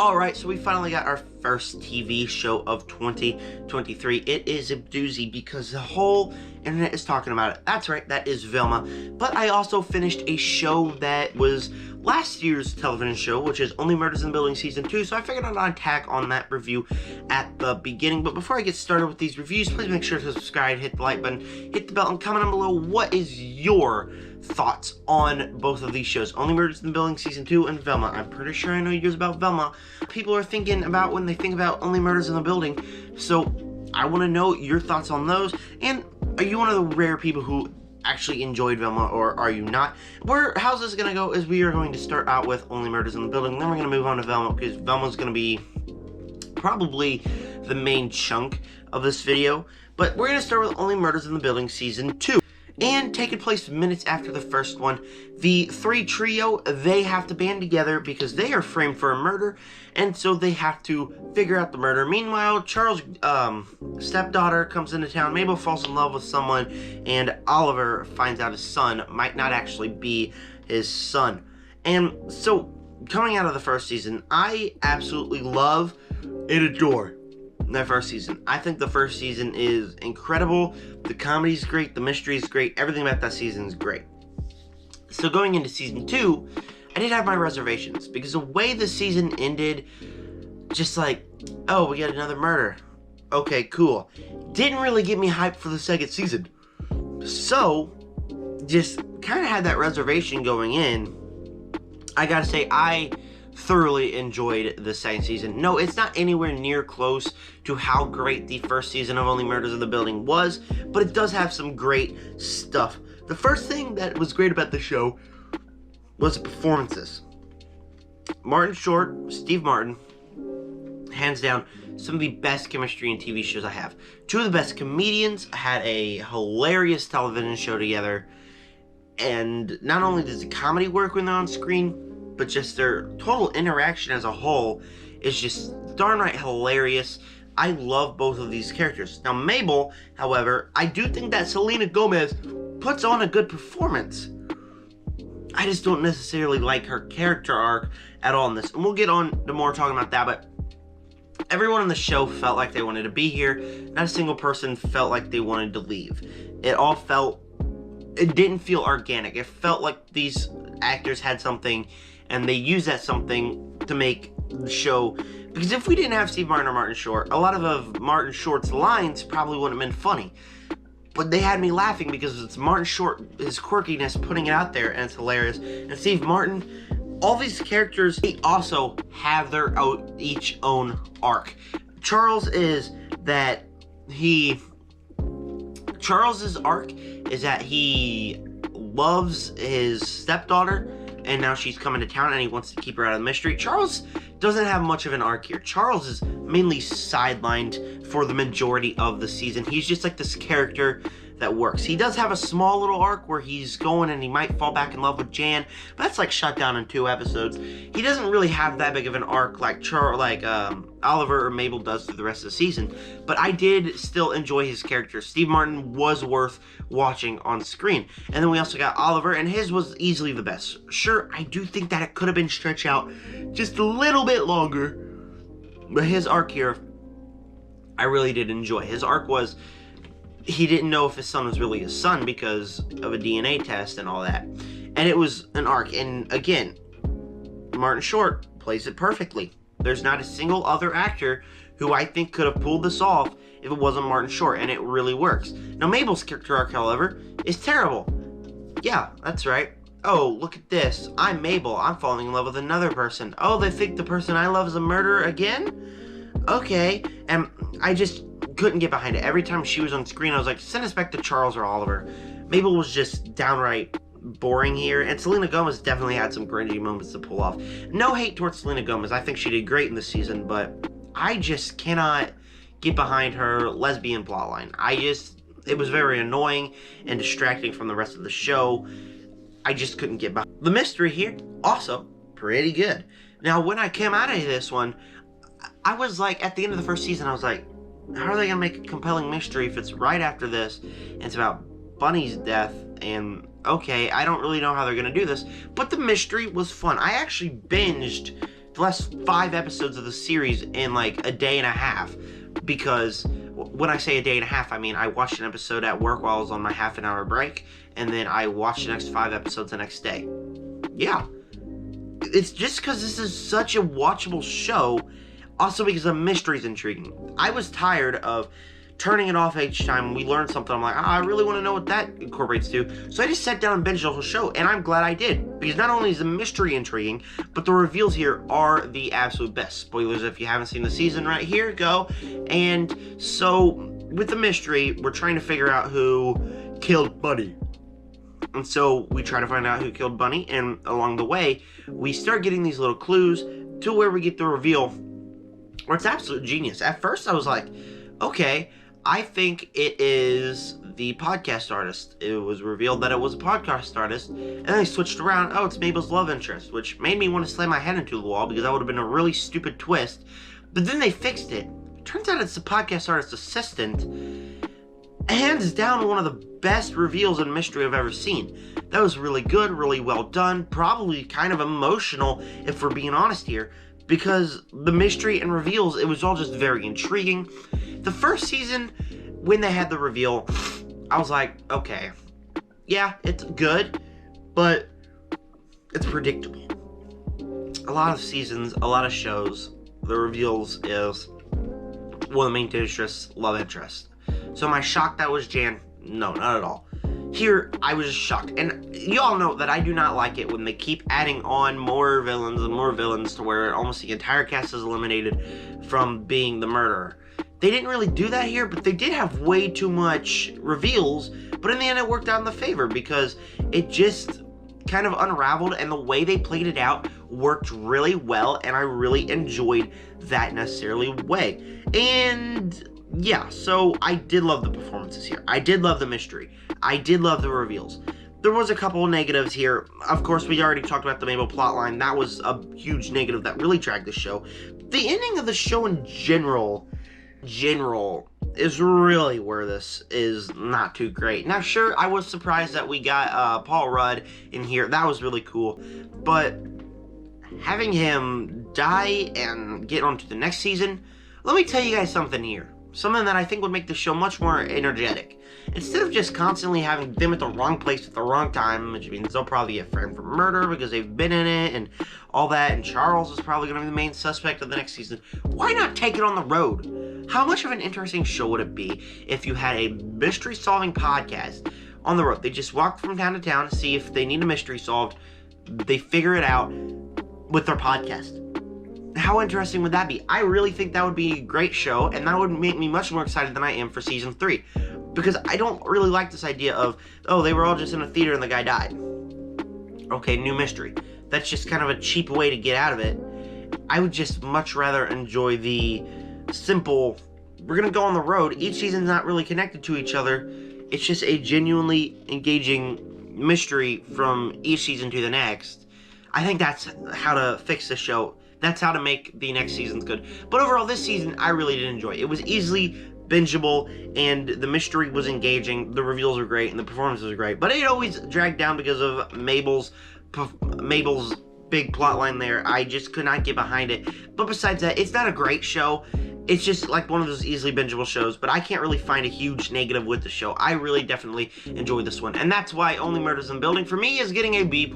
Alright, so we finally got our first TV show of 2023. It is a doozy because the whole internet is talking about it. That's right, that is Velma. But I also finished a show that was last year's television show, which is Only Murders in the Building Season 2, so I figured I'd tack on that review at the beginning. But before I get started with these reviews, please make sure to subscribe, hit the like button, hit the bell, and comment down below what is your thoughts on both of these shows, Only Murders in the Building Season 2 and Velma. I'm pretty sure I know yours about Velma. People are thinking about when they think about Only Murders in the Building, so I want to know your thoughts on those. And are you one of the rare people who actually enjoyed Velma, or are you not? How's this gonna go is we are going to start out with Only Murders in the Building, then we're going to move on to Velma, because Velma's going to be probably the main chunk of this video. But we're going to start with Only Murders in the Building Season 2. And taking place minutes after the first one, the three trio, they have to band together because they are framed for a murder, and so they have to figure out the murder. Meanwhile, Charles' stepdaughter comes into town, Mabel falls in love with someone, and Oliver finds out his son might not actually be his son. And so, coming out of the first season, I absolutely love and adore that first season. I think the first season is incredible. The comedy's great, the mystery's great, everything about that season is great. So going into season 2, I did have my reservations, because the way the season ended, just like, oh, we got another murder. Okay, cool. Didn't really get me hyped for the second season. So, just kind of had that reservation going in. I gotta say, I thoroughly enjoyed the second season. No, it's not anywhere near close to how great the first season of Only Murders in the Building was, but it does have some great stuff. The first thing that was great about the show was the performances. Martin Short, Steve Martin, hands down, some of the best chemistry in TV shows I have. Two of the best comedians, had a hilarious television show together, and not only does the comedy work when they're on screen, but just their total interaction as a whole is just darn right hilarious. I love both of these characters. Now, Mabel, however, I do think that Selena Gomez puts on a good performance. I just don't necessarily like her character arc at all in this. And we'll get on to more talking about that, but everyone on the show felt like they wanted to be here. Not a single person felt like they wanted to leave. It didn't feel organic. It felt like these actors had something, and they use that something to make the show. Because if we didn't have Steve Martin or Martin Short, a lot of Martin Short's lines probably wouldn't have been funny. But they had me laughing because it's Martin Short, his quirkiness, putting it out there, and it's hilarious. And Steve Martin, all these characters, they also have their each own arc. Charles's arc is that he loves his stepdaughter, and now she's coming to town and he wants to keep her out of the mystery. Charles doesn't have much of an arc here. Charles is mainly sidelined for the majority of the season. He's just like this character that works. He does have a small little arc where he's going and he might fall back in love with Jan, but that's like shut down in 2 episodes. He doesn't really have that big of an arc like Oliver or Mabel does through the rest of the season, but I did still enjoy his character. Steve Martin was worth watching on screen. And then we also got Oliver, and his was easily the best. Sure, I do think that it could have been stretched out just a little bit longer, but his arc here, I really did enjoy. His arc was, he didn't know if his son was really his son because of a DNA test and all that. And it was an arc. And again, Martin Short plays it perfectly. There's not a single other actor who I think could have pulled this off if it wasn't Martin Short, and it really works. Now, Mabel's character arc, however, is terrible. Yeah, that's right. Oh, look at this. I'm Mabel. I'm falling in love with another person. Oh, they think the person I love is a murderer again? Okay. And I just couldn't get behind it. Every time she was on screen, I was like, send us back to Charles or Oliver. Mabel was just downright boring here, and Selena Gomez definitely had some cringy moments to pull off. No hate towards Selena Gomez. I think she did great in this season, but I just cannot get behind her lesbian plotline. It was very annoying and distracting from the rest of the show. I just couldn't get behind. The mystery here, also pretty good. Now, when I came out of this one, I was like, at the end of the first season, I was like, how are they going to make a compelling mystery if it's right after this, and it's about Bunny's death, and okay, I don't really know how they're going to do this, but the mystery was fun. I actually binged the last 5 episodes of the series in like a day and a half, because when I say a day and a half, I mean I watched an episode at work while I was on my half-an-hour break, and then I watched the next 5 episodes the next day. Yeah. It's just because this is such a watchable show, also because the mystery's intriguing. I was tired of turning it off each time we learned something. I'm like, I really want to know what that incorporates to. So I just sat down and binged the whole show, and I'm glad I did. Because not only is the mystery intriguing, but the reveals here are the absolute best. Spoilers if you haven't seen the season right here, go. And so, with the mystery, we're trying to figure out who killed Bunny. And so, we try to find out who killed Bunny, and along the way, we start getting these little clues to where we get the reveal, where it's absolute genius. At first, I was like, okay, I think it is the podcast artist. It was revealed that it was a podcast artist, and then they switched around. Oh, it's Mabel's love interest, which made me want to slam my head into the wall because that would have been a really stupid twist. But then they fixed it. Turns out it's the podcast artist's assistant. Hands down, one of the best reveals in mystery I've ever seen. That was really good, really well done, probably kind of emotional, if we're being honest here, because the mystery and reveals, it was all just very intriguing. The first season, when they had the reveal, I was like, okay, yeah, it's good, but it's predictable. A lot of seasons, a lot of shows, the reveals is one of the main interests, love interest. So am I shocked that was Jan? No, not at all. Here, I was just shocked. And you all know that I do not like it when they keep adding on more villains and more villains to where almost the entire cast is eliminated from being the murderer. They didn't really do that here, but they did have way too much reveals. But in the end, it worked out in the favor because it just kind of unraveled, and the way they played it out worked really well, and I really enjoyed that necessarily way. And yeah, so I did love the performances here. I did love the mystery. I did love the reveals. There was a couple of negatives here. Of course, we already talked about the Mabel plotline. That was a huge negative that really dragged the show. The ending of the show in general is really where this is not too great. Now, sure, I was surprised that we got Paul Rudd in here. That was really cool. But having him die and get on to the next season, let me tell you guys something here. Something that I think would make the show much more energetic. Instead of just constantly having them at the wrong place at the wrong time, which means they'll probably get framed for murder because they've been in it and all that, and Charles is probably going to be the main suspect of the next season, why not take it on the road? How much of an interesting show would it be if you had a mystery-solving podcast on the road? They just walk from town to town to see if they need a mystery solved. They figure it out with their podcast. How interesting would that be? I really think that would be a great show, and that would make me much more excited than I am for season 3. Because I don't really like this idea of, oh, they were all just in a theater and the guy died. Okay, new mystery. That's just kind of a cheap way to get out of it. I would just much rather enjoy the simple, we're going to go on the road. Each season's not really connected to each other. It's just a genuinely engaging mystery from each season to the next. I think that's how to fix the show. That's how to make the next seasons good. But overall, this season, I really did enjoy. It was easily bingeable, and the mystery was engaging. The reveals were great, and the performances were great. But it always dragged down because of Mabel's big plot line there. I just could not get behind it. But besides that, it's not a great show. It's just like one of those easily bingeable shows, but I can't really find a huge negative with the show. I really definitely enjoyed this one, and that's why Only Murders in the Building, for me, is getting a B+.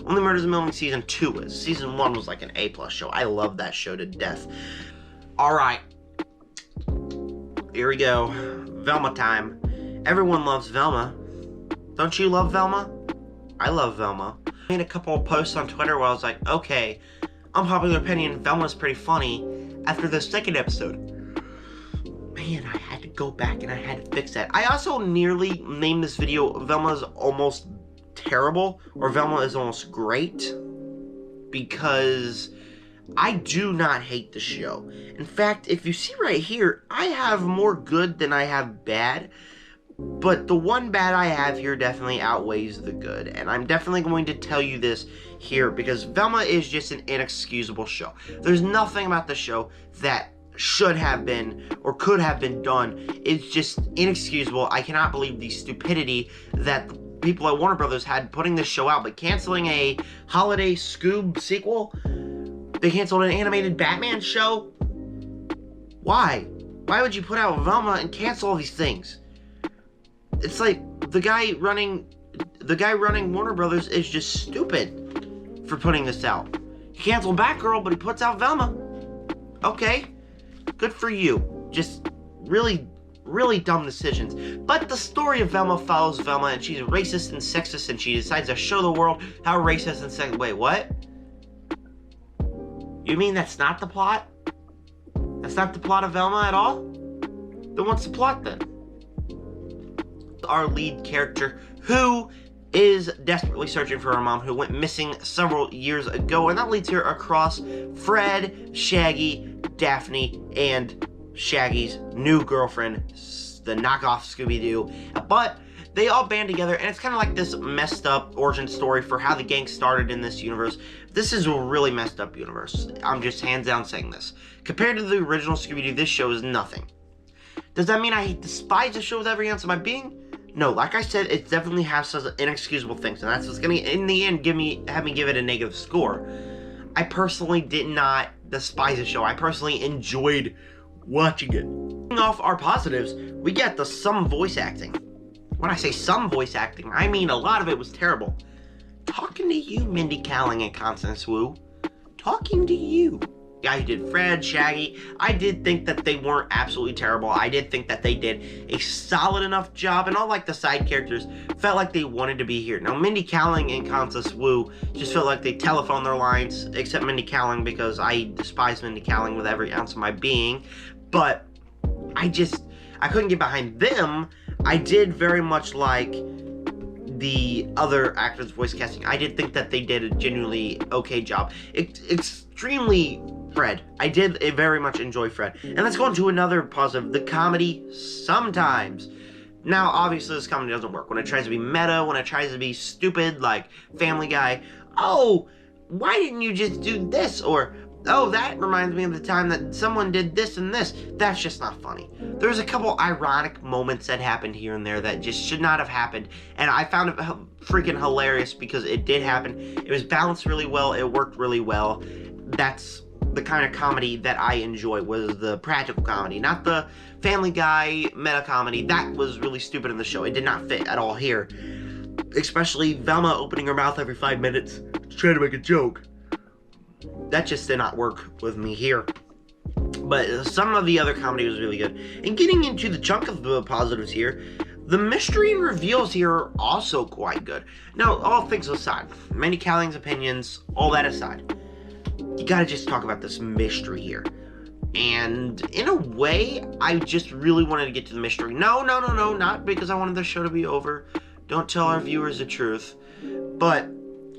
Only Murders in the Building Season 2 is. Season 1 was like an A+ show. I love that show to death. Alright. Here we go. Velma time. Everyone loves Velma. Don't you love Velma? I love Velma. I made a couple of posts on Twitter where I was like, okay, unpopular opinion, Velma's pretty funny. After the second episode, man, I had to go back and I had to fix that. I also nearly named this video Velma's Almost Terrible, or Velma is Almost Great, because I do not hate the show. In fact, if you see right here, I have more good than I have bad, but the one bad I have here definitely outweighs the good, and I'm definitely going to tell you this here, because Velma is just an inexcusable show. There's nothing about the show that should have been or could have been done. It's just inexcusable. I cannot believe the stupidity that the people at Warner Brothers had putting this show out, but canceling a holiday Scoob sequel? They canceled an animated Batman show? Why? Why would you put out Velma and cancel all these things? It's like the guy running Warner Brothers is just stupid for putting this out. He canceled Batgirl, but he puts out Velma. Okay, good for you. Just really, really dumb decisions. But the story of Velma follows Velma, and she's racist and sexist, and she decides to show the world how racist and sexist. Wait, what? You mean that's not the plot? That's not the plot of Velma at all? Then what's the plot then? Our lead character, who is desperately searching for her mom, who went missing several years ago, and that leads her across Fred, Shaggy, Daphne, and Shaggy's new girlfriend, the knockoff Scooby-Doo. But they all band together, and it's kind of like this messed up origin story for how the gang started in this universe. This is a really messed up universe. I'm just hands down saying this. Compared to the original Scooby-Doo, this show is nothing. Does that mean I despise the show with every ounce of my being? No, like I said, it definitely has some inexcusable things, and that's what's gonna, in the end, have me give it a negative score. I personally did not despise the show. I personally enjoyed watching it. Off our positives, we get some voice acting. When I say some voice acting, I mean a lot of it was terrible. Talking to you, Mindy Kaling and Constance Wu. Talking to you. Guy who did Fred, Shaggy, I did think that they weren't absolutely terrible. I did think that they did a solid enough job, and all like the side characters felt like they wanted to be here. Now, Mindy Kaling and Constance Wu just felt like they telephoned their lines, except Mindy Kaling, because I despise Mindy Kaling with every ounce of my being. But I couldn't get behind them. I did very much like the other actors' voice casting. I did think that they did a genuinely okay job. Extremely Fred. I did very much enjoy Fred. And let's go on to another positive, the comedy sometimes. Now, obviously, this comedy doesn't work. When it tries to be meta, when it tries to be stupid, like Family Guy, oh, why didn't you just do this? Or, oh, that reminds me of the time that someone did this and this. That's just not funny. There's a couple ironic moments that happened here and there that just should not have happened, and I found it freaking hilarious because it did happen. It was balanced really well. It worked really well. That's the kind of comedy that I enjoy, was the practical comedy, not the Family Guy meta comedy. That was really stupid in the show. It did not fit at all here. Especially Velma opening her mouth every 5 minutes to try to make a joke. That just did not work with me here. But some of the other comedy was really good. And getting into the chunk of the positives here, the mystery and reveals here are also quite good. Now, all things aside, Mindy Kaling's opinions, all that aside, you gotta just talk about this mystery here. And in a way, I just really wanted to get to the mystery. No, not because I wanted the show to be over. Don't tell our viewers the truth. But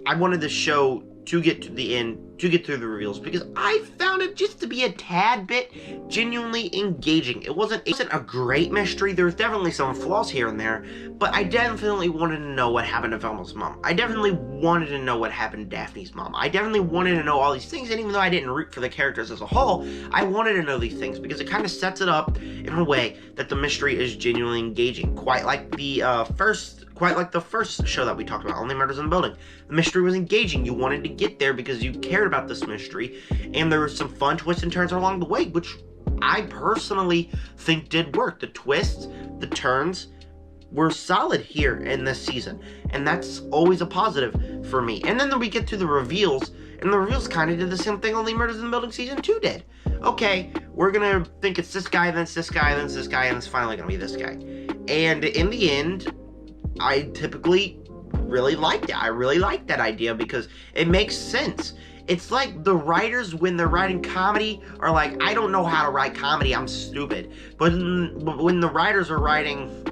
I wanted the show to get to the end, to get through the reveals, because I found it just to be a tad bit genuinely engaging. It wasn't a great mystery. There's definitely some flaws here and there, but I definitely wanted to know what happened to Velma's mom. I definitely wanted to know what happened to Daphne's mom. I definitely wanted to know all these things, and even though I didn't root for the characters as a whole, I wanted to know these things because it kind of sets it up in a way that the mystery is genuinely engaging, quite like the first show that we talked about, Only Murders in the Building. The mystery was engaging. You wanted to get there because you cared about this mystery, and there were some fun twists and turns along the way, which I personally think did work. The twists, the turns were solid here in this season, and that's always a positive for me. And then we get to the reveals, and the reveals kind of did the same thing Only Murders in the Building Season 2 did. Okay, we're gonna think it's this guy, then it's this guy, then it's this guy, and it's finally gonna be this guy. And in the end, I typically really liked it. I really liked that idea because it makes sense. It's like the writers, when they're writing comedy, are like, I don't know how to write comedy, I'm stupid. But when the writers are writing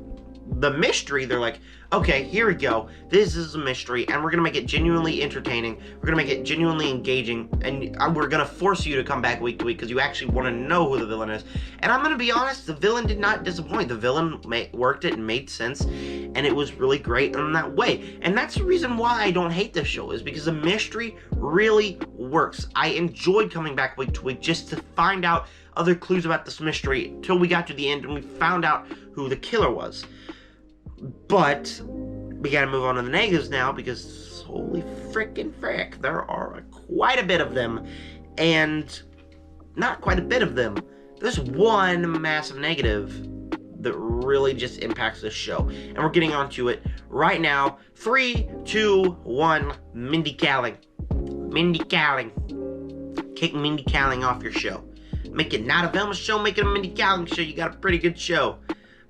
the mystery, they're like, okay, here we go. This is a mystery, and we're going to make it genuinely entertaining. We're going to make it genuinely engaging, and we're going to force you to come back week to week because you actually want to know who the villain is. And I'm going to be honest, the villain did not disappoint. The villain worked it and made sense, and it was really great in that way. And that's the reason why I don't hate this show, is because the mystery really works. I enjoyed coming back week to week just to find out other clues about this mystery until we got to the end and we found out who the killer was. But we gotta move on to the negatives now because holy frickin' frick, there are quite a bit of them. and not quite a bit of them. There's one massive negative that really just impacts the show, and we're getting onto it right now. 3, 2, 1. Mindy Kaling. Mindy Kaling. Kick Mindy Kaling off your show. Make it not a Velma show, make it a Mindy Kaling show. You got a pretty good show.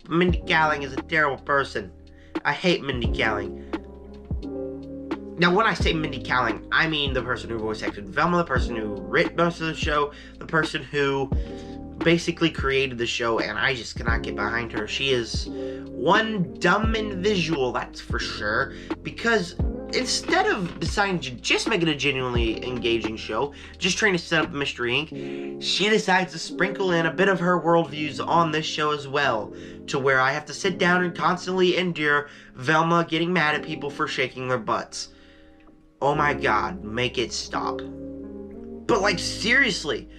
But Mindy Kaling is a terrible person. I hate Mindy Kaling. Now, when I say Mindy Kaling, I mean the person who voice acted Velma, the person who wrote most of the show, the person who basically created the show, and I just cannot get behind her. She is one dumb individual, that's for sure, because instead of deciding to just make it a genuinely engaging show, just trying to set up Mystery Inc., she decides to sprinkle in a bit of her worldviews on this show as well, to where I have to sit down and constantly endure Velma getting mad at people for shaking their butts. Oh my god, make it stop. But like, seriously,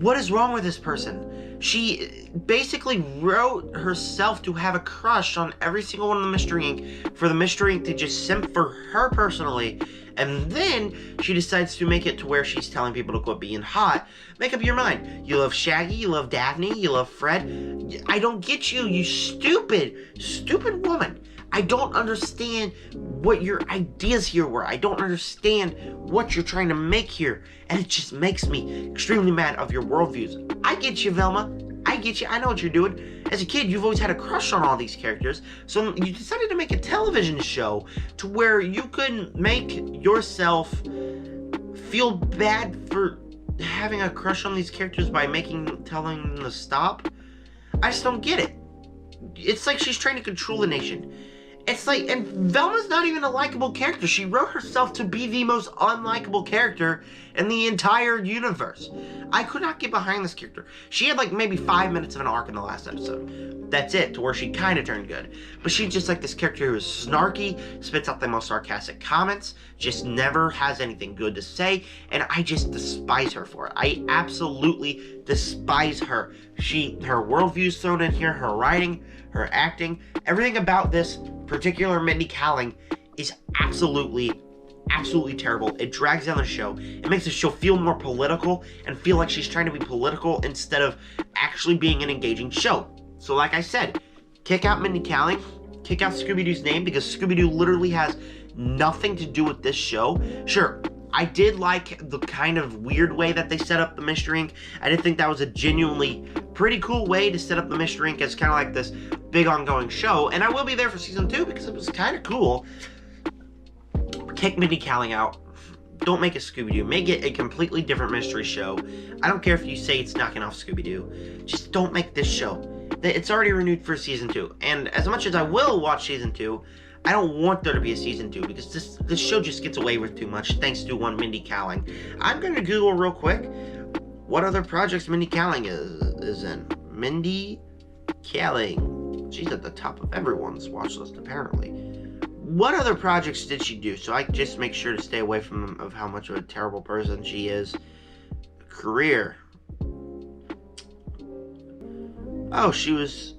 what is wrong with this person? She basically wrote herself to have a crush on every single one of the Mystery Inc. for the Mystery Inc. to just simp for her personally, and then she decides to make it to where she's telling people to quit being hot. Make up your mind. You love Shaggy, you love Daphne, you love Fred. I don't get you, you stupid woman. I don't understand what your ideas here were. I don't understand what you're trying to make here. And it just makes me extremely mad of your worldviews. I get you, Velma. I get you. I know what you're doing. As a kid, you've always had a crush on all these characters. So you decided to make a television show to where you could make yourself feel bad for having a crush on these characters by telling them to stop. I just don't get it. It's like she's trying to control the nation. It's like, and Velma's not even a likable character. She wrote herself to be the most unlikable character in the entire universe. I could not get behind this character. She had like maybe 5 minutes of an arc in the last episode. That's it, to where she kind of turned good. But she's just like this character who is snarky, spits out the most sarcastic comments, just never has anything good to say, and I just despise her for it. I absolutely despise her. Her worldview's thrown in here, her writing, her acting, everything about this particular Mindy Kaling is absolutely terrible. It drags down the show. It makes the show feel more political and feel like she's trying to be political instead of actually being an engaging show. So like I said, kick out Mindy Kaling, kick out Scooby-Doo's name, because Scooby-Doo literally has nothing to do with this show. Sure, I did like the kind of weird way that they set up the Mystery Inc. I did think that was a genuinely pretty cool way to set up the Mystery Inc. as kind of like this big ongoing show, and I will be there for season 2 because it was kind of cool. Kick Mindy Kaling out. Don't make a Scooby-Doo. Make it a completely different mystery show. I don't care if you say it's knocking off Scooby-Doo. Just don't make this show. It's already renewed for season 2, and as much as I will watch season 2, I don't want there to be a season 2 because this show just gets away with too much thanks to one Mindy Kaling. I'm gonna Google real quick what other projects Mindy Kaling is in. Mindy Kaling. She's at the top of everyone's watch list apparently. What other projects did she do? So I just make sure to stay away from them of how much of a terrible person she is. Career. Oh, she was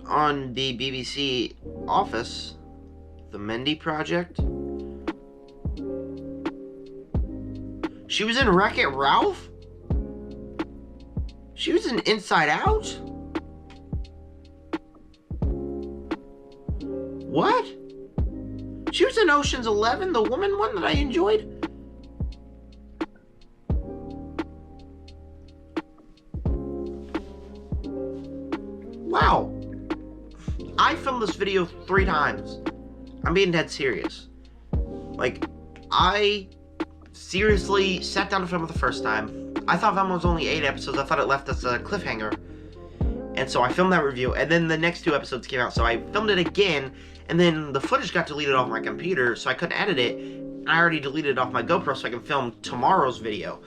on the BBC Office, The Mindy Project. She was in Wreck-It Ralph? She was in Inside Out? What? She was in Ocean's 11, the woman one that I enjoyed? Wow. I filmed this video 3 times. I'm being dead serious. Like, I seriously sat down to film it the first time. I thought Velma was only 8 episodes. I thought it left us a cliffhanger. And so I filmed that review, and then the next 2 episodes came out, so I filmed it again, and then the footage got deleted off my computer, so I couldn't edit it, and I already deleted it off my GoPro so I can film tomorrow's video.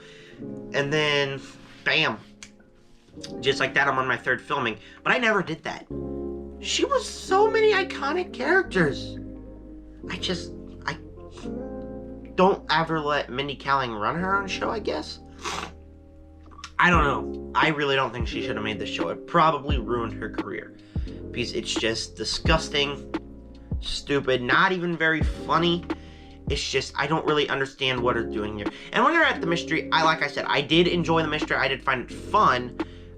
And then, bam. Just like that, I'm on my 3rd filming. But I never did that. She was so many iconic characters. I don't ever let Mindy Kaling run her own show, I guess. I don't know. I really don't think she should have made this show. It probably ruined her career. Because it's just disgusting, stupid, not even very funny. It's just, I don't really understand what they're doing here. And when they're at the mystery, like I said, I did enjoy the mystery. I did find it fun.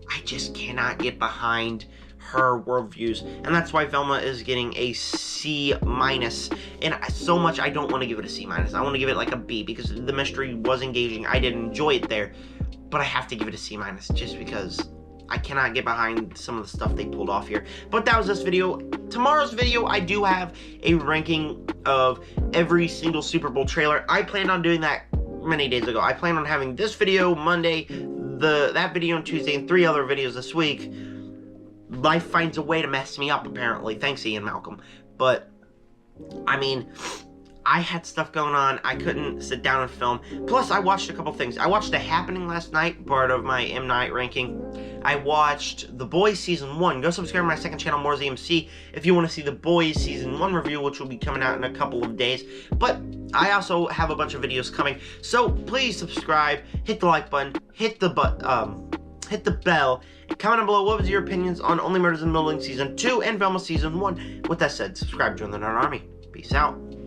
I just cannot get behind her worldviews, and that's why Velma is getting a C-. And so much, I don't want to give it a C-. I want to give it like a B, because the mystery was engaging. I did enjoy it there, but I have to give it a C- just because I cannot get behind some of the stuff they pulled off here. But that was this video. Tomorrow's video, I do have a ranking of every single Super Bowl trailer. I planned on doing that many days ago. I planned on having this video Monday, that video on Tuesday, and 3 other videos this week. Life finds a way to mess me up, apparently. Thanks, Ian Malcolm. But, I mean, I had stuff going on. I couldn't sit down and film. Plus, I watched a couple things. I watched The Happening last night, part of my M. Night ranking. I watched The Boys Season 1. Go subscribe to my second channel, Moore's EMC, if you want to see The Boys Season 1 review, which will be coming out in a couple of days. But I also have a bunch of videos coming. So, please subscribe, hit the like button, hit the bell, and comment down below what was your opinions on Only Murders in the Building Season 2 and Velma Season 1. With that said, subscribe, join the Nerd Army. Peace out.